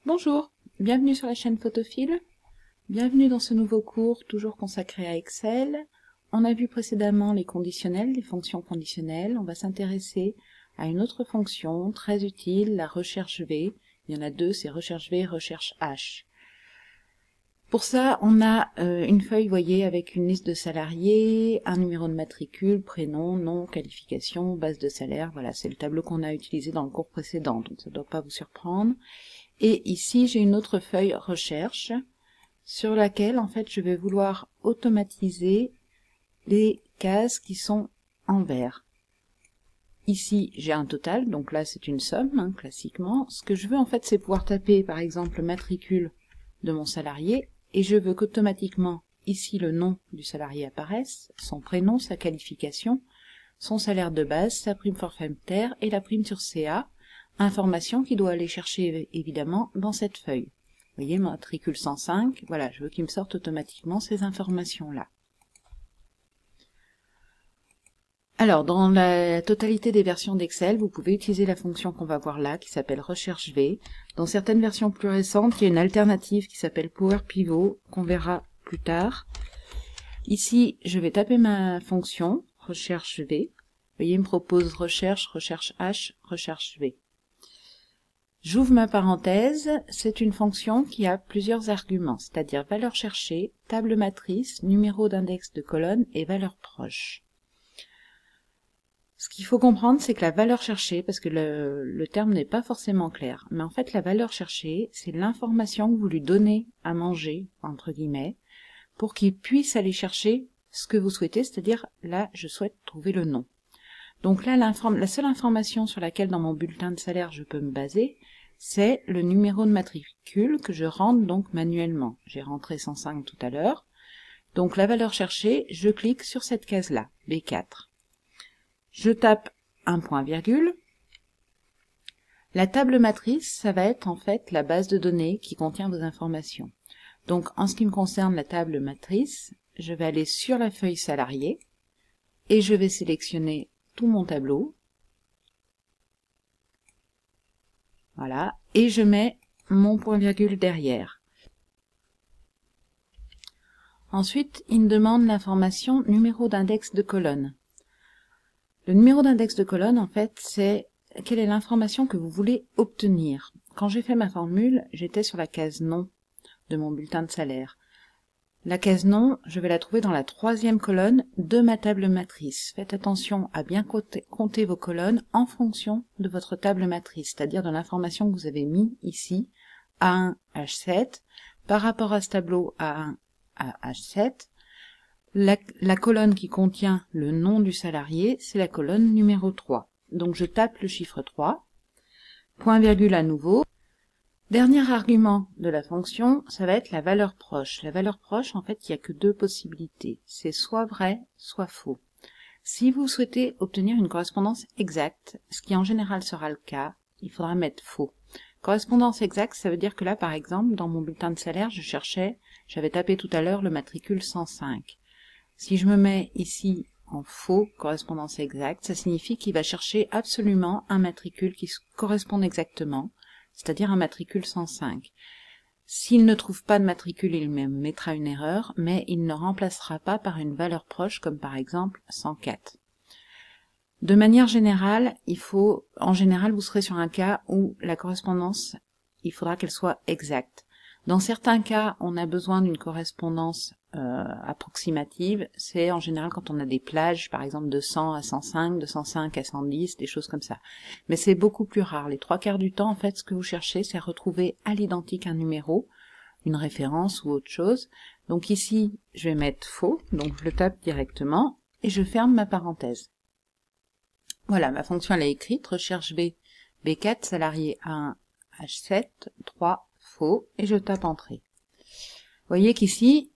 Bonjour, bienvenue sur la chaîne Photophile. Bienvenue dans ce nouveau cours, toujours consacré à Excel. On a vu précédemment les conditionnels, les fonctions conditionnelles. On va s'intéresser à une autre fonction très utile, la recherche V. Il y en a deux, c'est recherche V et recherche H. Pour ça, on a une feuille, vous voyez, avec une liste de salariés, un numéro de matricule, prénom, nom, qualification, base de salaire. Voilà, c'est le tableau qu'on a utilisé dans le cours précédent, donc ça ne doit pas vous surprendre. Et ici, j'ai une autre feuille recherche sur laquelle, en fait, je vais vouloir automatiser les cases qui sont en vert. Ici, j'ai un total, donc là, c'est une somme, hein, classiquement. Ce que je veux, en fait, c'est pouvoir taper, par exemple, le matricule de mon salarié, et je veux qu'automatiquement, ici, le nom du salarié apparaisse, son prénom, sa qualification, son salaire de base, sa prime forfaitaire et la prime sur CA, information qu'il doit aller chercher évidemment dans cette feuille. Vous voyez, matricule 105, voilà, je veux qu'il me sorte automatiquement ces informations-là. Alors, dans la totalité des versions d'Excel, vous pouvez utiliser la fonction qu'on va voir là, qui s'appelle recherche V. Dans certaines versions plus récentes, il y a une alternative qui s'appelle Power Pivot, qu'on verra plus tard. Ici, je vais taper ma fonction, recherche V. Vous voyez, il me propose recherche, recherche H, recherche V. J'ouvre ma parenthèse, c'est une fonction qui a plusieurs arguments, c'est-à-dire valeur cherchée, table matrice, numéro d'index de colonne et valeur proche. Ce qu'il faut comprendre, c'est que la valeur cherchée, parce que le terme n'est pas forcément clair, mais en fait la valeur cherchée, c'est l'information que vous lui donnez à manger, entre guillemets, pour qu'il puisse aller chercher ce que vous souhaitez, c'est-à-dire là, je souhaite trouver le nom. Donc là, la seule information sur laquelle dans mon bulletin de salaire je peux me baser, c'est le numéro de matricule que je rentre donc manuellement. J'ai rentré 105 tout à l'heure. Donc la valeur cherchée, je clique sur cette case-là, B4. Je tape un point virgule. La table matrice, ça va être en fait la base de données qui contient vos informations. Donc en ce qui me concerne la table matrice, je vais aller sur la feuille salarié et je vais sélectionner tout mon tableau. Voilà, et je mets mon point virgule derrière. Ensuite, il me demande l'information numéro d'index de colonne. Le numéro d'index de colonne, en fait, c'est quelle est l'information que vous voulez obtenir. Quand j'ai fait ma formule, j'étais sur la case nom de mon bulletin de salaire. La case nom, je vais la trouver dans la troisième colonne de ma table matrice. Faites attention à bien compter vos colonnes en fonction de votre table matrice, c'est-à-dire de l'information que vous avez mis ici, A1, H7, par rapport à ce tableau A1 à H7. La colonne qui contient le nom du salarié, c'est la colonne numéro 3. Donc je tape le chiffre 3, point virgule à nouveau. Dernier argument de la fonction, ça va être la valeur proche. La valeur proche, en fait, il n'y a que deux possibilités. C'est soit vrai, soit faux. Si vous souhaitez obtenir une correspondance exacte, ce qui en général sera le cas, il faudra mettre faux. Correspondance exacte, ça veut dire que là, par exemple, dans mon bulletin de salaire, j'avais tapé tout à l'heure le matricule 105. Si je me mets ici en faux, correspondance exacte, ça signifie qu'il va chercher absolument un matricule qui corresponde exactement, c'est-à-dire un matricule 105. S'il ne trouve pas de matricule, il me mettra une erreur, mais il ne remplacera pas par une valeur proche, comme par exemple 104. De manière générale, en général, vous serez sur un cas où la correspondance, il faudra qu'elle soit exacte. Dans certains cas, on a besoin d'une correspondance approximative. C'est en général quand on a des plages, par exemple de 100 à 105, de 105 à 110, des choses comme ça. Mais c'est beaucoup plus rare. Les trois quarts du temps, en fait, ce que vous cherchez, c'est retrouver à l'identique un numéro, une référence ou autre chose. Donc ici, je vais mettre faux, donc je le tape directement et je ferme ma parenthèse. Voilà, ma fonction elle est écrite, recherche B, B4, salarié 1, H7, 3, faux, et je tape entrée. Vous voyez qu'ici,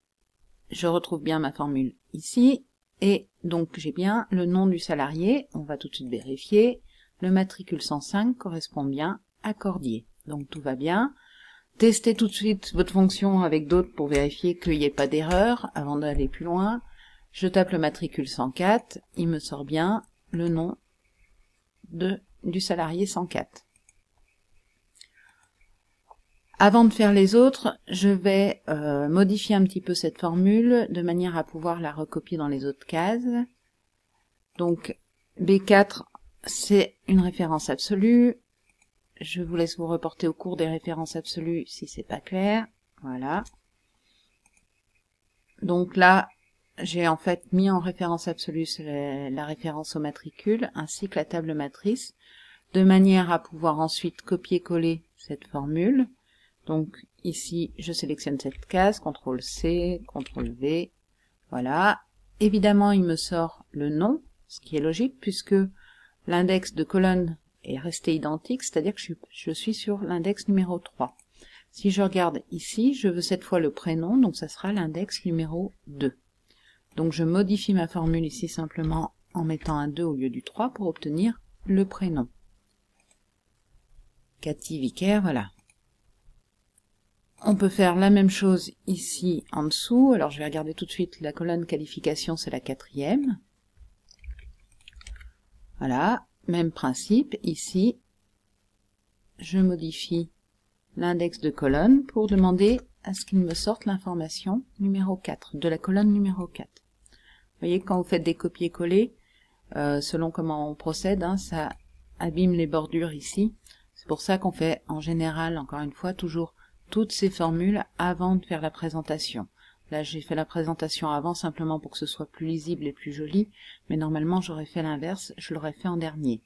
je retrouve bien ma formule ici, et donc j'ai bien le nom du salarié, on va tout de suite vérifier, le matricule 105 correspond bien à Cordier, donc tout va bien. Testez tout de suite votre fonction avec d'autres pour vérifier qu'il n'y ait pas d'erreur avant d'aller plus loin. Je tape le matricule 104, il me sort bien le nom du salarié 104. Avant de faire les autres, je vais modifier un petit peu cette formule de manière à pouvoir la recopier dans les autres cases. Donc B4, c'est une référence absolue. Je vous laisse vous reporter au cours des références absolues si c'est pas clair. Voilà. Donc là, j'ai en fait mis en référence absolue la référence au matricule ainsi que la table matrice, de manière à pouvoir ensuite copier-coller cette formule. Donc ici, je sélectionne cette case, CTRL-C, CTRL-V, voilà. Évidemment, il me sort le nom, ce qui est logique puisque l'index de colonne est resté identique, c'est-à-dire que je suis sur l'index numéro 3. Si je regarde ici, je veux cette fois le prénom, donc ça sera l'index numéro 2. Donc je modifie ma formule ici simplement en mettant un 2 au lieu du 3 pour obtenir le prénom. Cathy Vicaire, voilà. On peut faire la même chose ici en dessous. Alors je vais regarder tout de suite la colonne qualification, c'est la 4e. Voilà, même principe. Ici, je modifie l'index de colonne pour demander à ce qu'il me sorte l'information numéro 4, de la colonne numéro 4. Vous voyez, quand vous faites des copier-coller, selon comment on procède, hein, ça abîme les bordures ici. C'est pour ça qu'on fait en général, encore une fois, toujours toutes ces formules avant de faire la présentation. Là, j'ai fait la présentation avant simplement pour que ce soit plus lisible et plus joli, mais normalement, j'aurais fait l'inverse, je l'aurais fait en dernier.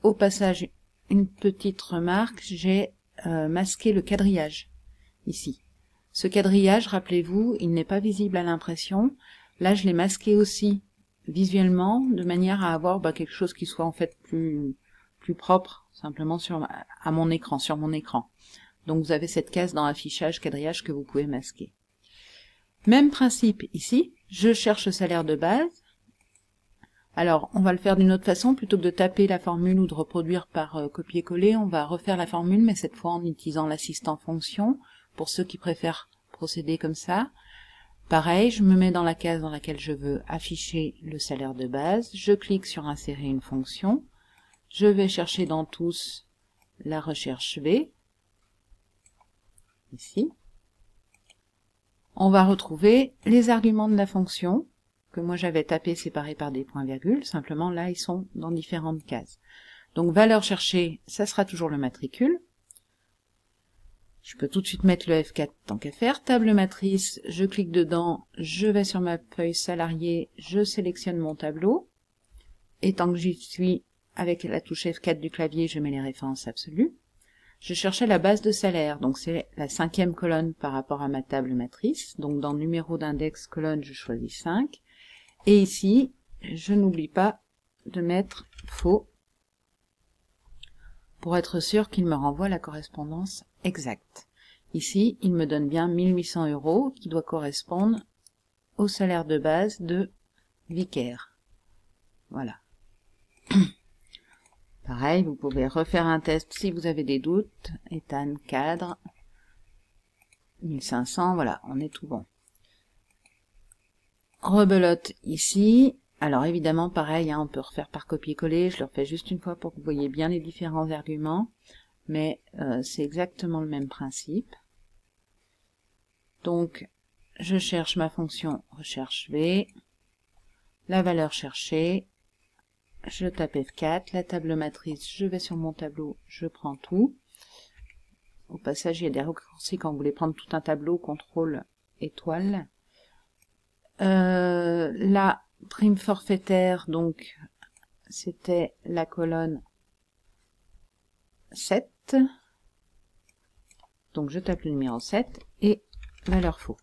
Au passage, une petite remarque, j'ai masqué le quadrillage, ici. Ce quadrillage, rappelez-vous, il n'est pas visible à l'impression. Là, je l'ai masqué aussi visuellement, de manière à avoir quelque chose qui soit en fait plus propre, simplement à mon écran, sur mon écran. Donc vous avez cette case dans affichage, quadrillage que vous pouvez masquer. Même principe ici, je cherche le salaire de base. Alors on va le faire d'une autre façon, plutôt que de taper la formule ou de reproduire par copier-coller, on va refaire la formule, mais cette fois en utilisant l'assistant fonction, pour ceux qui préfèrent procéder comme ça. Pareil, je me mets dans la case dans laquelle je veux afficher le salaire de base, je clique sur insérer une fonction, je vais chercher dans tous la recherche V, ici. On va retrouver les arguments de la fonction, que moi j'avais tapé séparés par des points-virgules, simplement là ils sont dans différentes cases. Donc valeur cherchée, ça sera toujours le matricule. Je peux tout de suite mettre le F4 tant qu'à faire. Table matrice, je clique dedans, je vais sur ma feuille salarié, je sélectionne mon tableau. Et tant que j'y suis, avec la touche F4 du clavier, je mets les références absolues. Je cherchais la base de salaire, donc c'est la 5e colonne par rapport à ma table matrice. Donc dans numéro d'index colonne, je choisis 5. Et ici, je n'oublie pas de mettre faux pour être sûr qu'il me renvoie la correspondance exacte. Ici, il me donne bien 1800 € qui doit correspondre au salaire de base de Vicaire. Voilà. Pareil, vous pouvez refaire un test si vous avez des doutes. Ethan, cadre, 1500, voilà, on est tout bon. Rebelote ici. Alors évidemment, pareil, hein, on peut refaire par copier-coller. Je le refais juste une fois pour que vous voyez bien les différents arguments. Mais c'est exactement le même principe. Donc, je cherche ma fonction recherche V. La valeur cherchée. Je tape F4, la table matrice, je vais sur mon tableau, je prends tout. Au passage, il y a des raccourcis quand vous voulez prendre tout un tableau, CTRL étoile. La prime forfaitaire, donc, c'était la colonne 7. Donc, je tape le numéro 7 et valeur faux.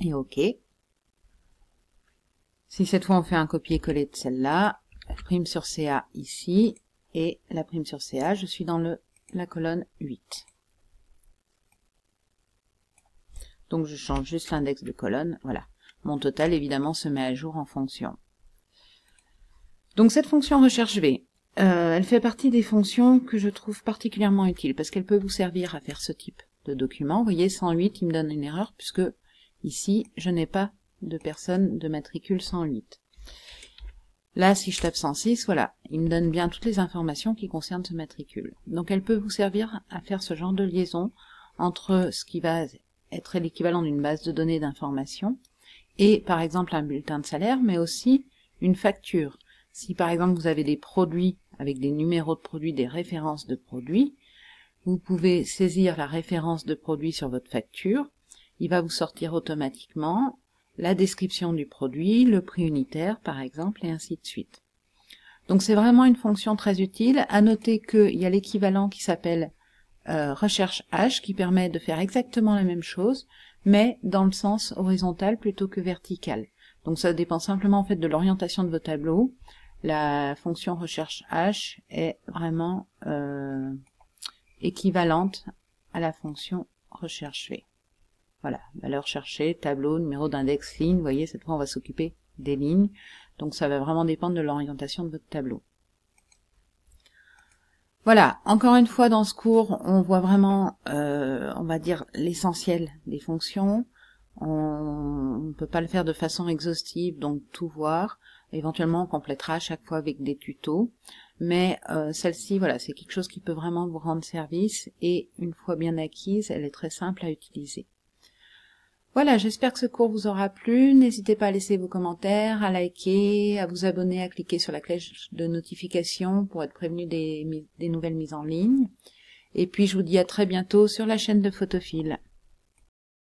Et OK. Si cette fois on fait un copier-coller de celle-là, la prime sur CA ici, et la prime sur CA, je suis dans la colonne 8. Donc je change juste l'index de colonne, voilà. Mon total évidemment se met à jour en fonction. Donc cette fonction recherche V, elle fait partie des fonctions que je trouve particulièrement utiles, parce qu'elle peut vous servir à faire ce type de document. Vous voyez, 108, il me donne une erreur, puisque ici, je n'ai pas de personne de matricule 108. Là, si je tape 106, voilà, il me donne bien toutes les informations qui concernent ce matricule. Donc elle peut vous servir à faire ce genre de liaison entre ce qui va être l'équivalent d'une base de données d'informations et par exemple un bulletin de salaire, mais aussi une facture. Si par exemple vous avez des produits avec des numéros de produits, des références de produits, vous pouvez saisir la référence de produit sur votre facture, il va vous sortir automatiquement la description du produit, le prix unitaire par exemple, et ainsi de suite. Donc c'est vraiment une fonction très utile. À noter qu'il y a l'équivalent qui s'appelle recherche H, qui permet de faire exactement la même chose, mais dans le sens horizontal plutôt que vertical. Donc ça dépend simplement en fait de l'orientation de vos tableaux. La fonction recherche H est vraiment équivalente à la fonction recherche V. Voilà, valeur cherchée, tableau, numéro d'index, ligne. Vous voyez, cette fois on va s'occuper des lignes. Donc ça va vraiment dépendre de l'orientation de votre tableau. Voilà, encore une fois dans ce cours, on voit vraiment, on va dire, l'essentiel des fonctions. On ne peut pas le faire de façon exhaustive, donc tout voir. Éventuellement, on complétera à chaque fois avec des tutos. Mais celle-ci, voilà, c'est quelque chose qui peut vraiment vous rendre service. Et une fois bien acquise, elle est très simple à utiliser. Voilà, j'espère que ce cours vous aura plu. N'hésitez pas à laisser vos commentaires, à liker, à vous abonner, à cliquer sur la cloche de notification pour être prévenu des nouvelles mises en ligne. Et puis je vous dis à très bientôt sur la chaîne de Photophile.